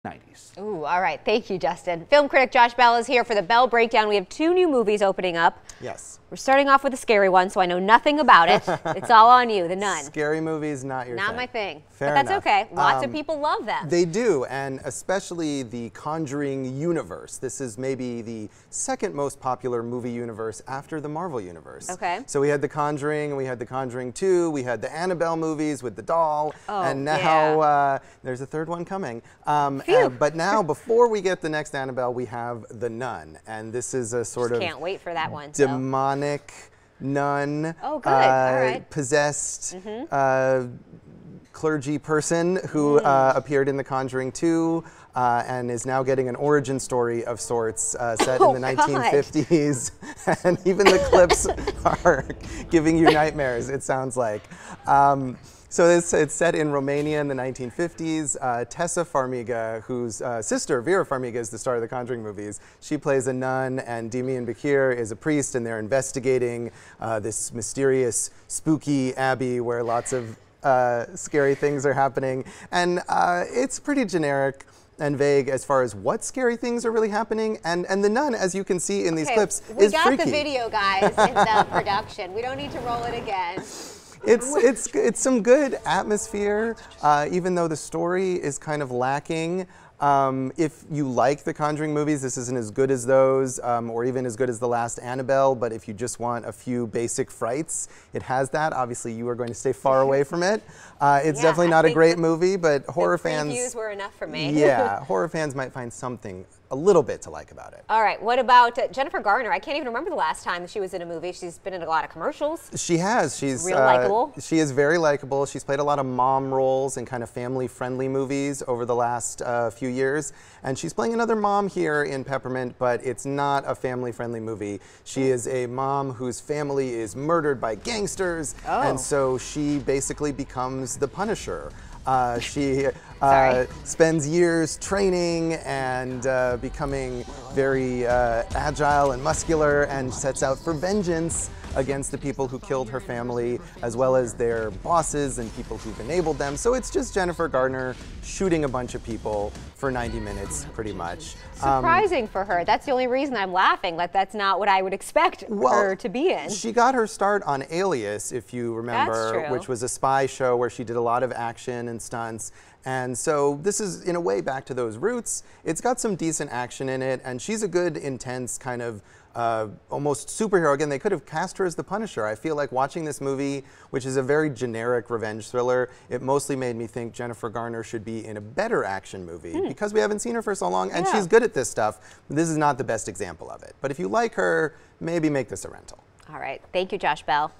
90s. Ooh, all right. Thank you, Justin. Film critic Josh Bell is here for the Bell Breakdown. We have 2 new movies opening up. Yes. We're starting off with a scary one, so I know nothing about it. It's all on you, The Nun. Scary movies, not your thing. Not my thing. Fair but that's enough. okay. Lots of people love them. They do, and especially the Conjuring universe. This is maybe the second most popular movie universe after the Marvel universe. Okay. So we had The Conjuring, and we had The Conjuring 2, we had the Annabelle movies with the doll, and now there's a third one coming. But now, before we get the next Annabelle, we have The Nun, and this is a sort of can't wait for that one. Demonic nun, oh, good. All right. Possessed clergy person who appeared in The Conjuring 2 and is now getting an origin story of sorts set in the 1950s. And even the clips are giving you nightmares, it sounds like. So it's set in Romania in the 1950s. Tessa Farmiga, whose sister, Vera Farmiga, is the star of the Conjuring movies. She plays a nun, and Demian Bakir is a priest, and they're investigating this mysterious, spooky abbey where lots of scary things are happening. And it's pretty generic and vague as far as what scary things are really happening. And the nun, as you can see in these clips, is freaky. We got the video, guys, in the production. We don't need to roll it again. It's some good atmosphere, even though the story is kind of lacking. If you like the Conjuring movies, this isn't as good as those, or even as good as the last Annabelle, but if you just want a few basic frights, it has that. Obviously, you are going to stay far away from it. It's definitely not a great movie, but horror fans... The previews were enough for me. Yeah, horror fans might find something a little bit to like about it. All right, what about Jennifer Garner? I can't even remember the last time she was in a movie. She's been in a lot of commercials. She has. She's real likable. She is very likable. She's played a lot of mom roles in kind of family-friendly movies over the last few years. And she's playing another mom here in Peppermint, but it's not a family-friendly movie. She is a mom whose family is murdered by gangsters, and so she basically becomes the Punisher. She spends years training and becoming very agile and muscular, and sets out for vengeance against the people who killed her family, as well as their bosses and people who've enabled them. So it's just Jennifer Garner shooting a bunch of people for 90 minutes, pretty much. Surprising for her. That's the only reason I'm laughing. That's not what I would expect her to be in. She got her start on Alias, if you remember, which was a spy show where she did a lot of action and stunts. And so this is, in a way, back to those roots. It's got some decent action in it, and she's a good, intense kind of almost superhero. Again, they could have cast her as the Punisher. I feel like watching this movie, which is a very generic revenge thriller, it mostly made me think Jennifer Garner should be in a better action movie because we haven't seen her for so long, and she's good at this stuff. This is not the best example of it. But if you like her, maybe make this a rental. All right. Thank you, Josh Bell.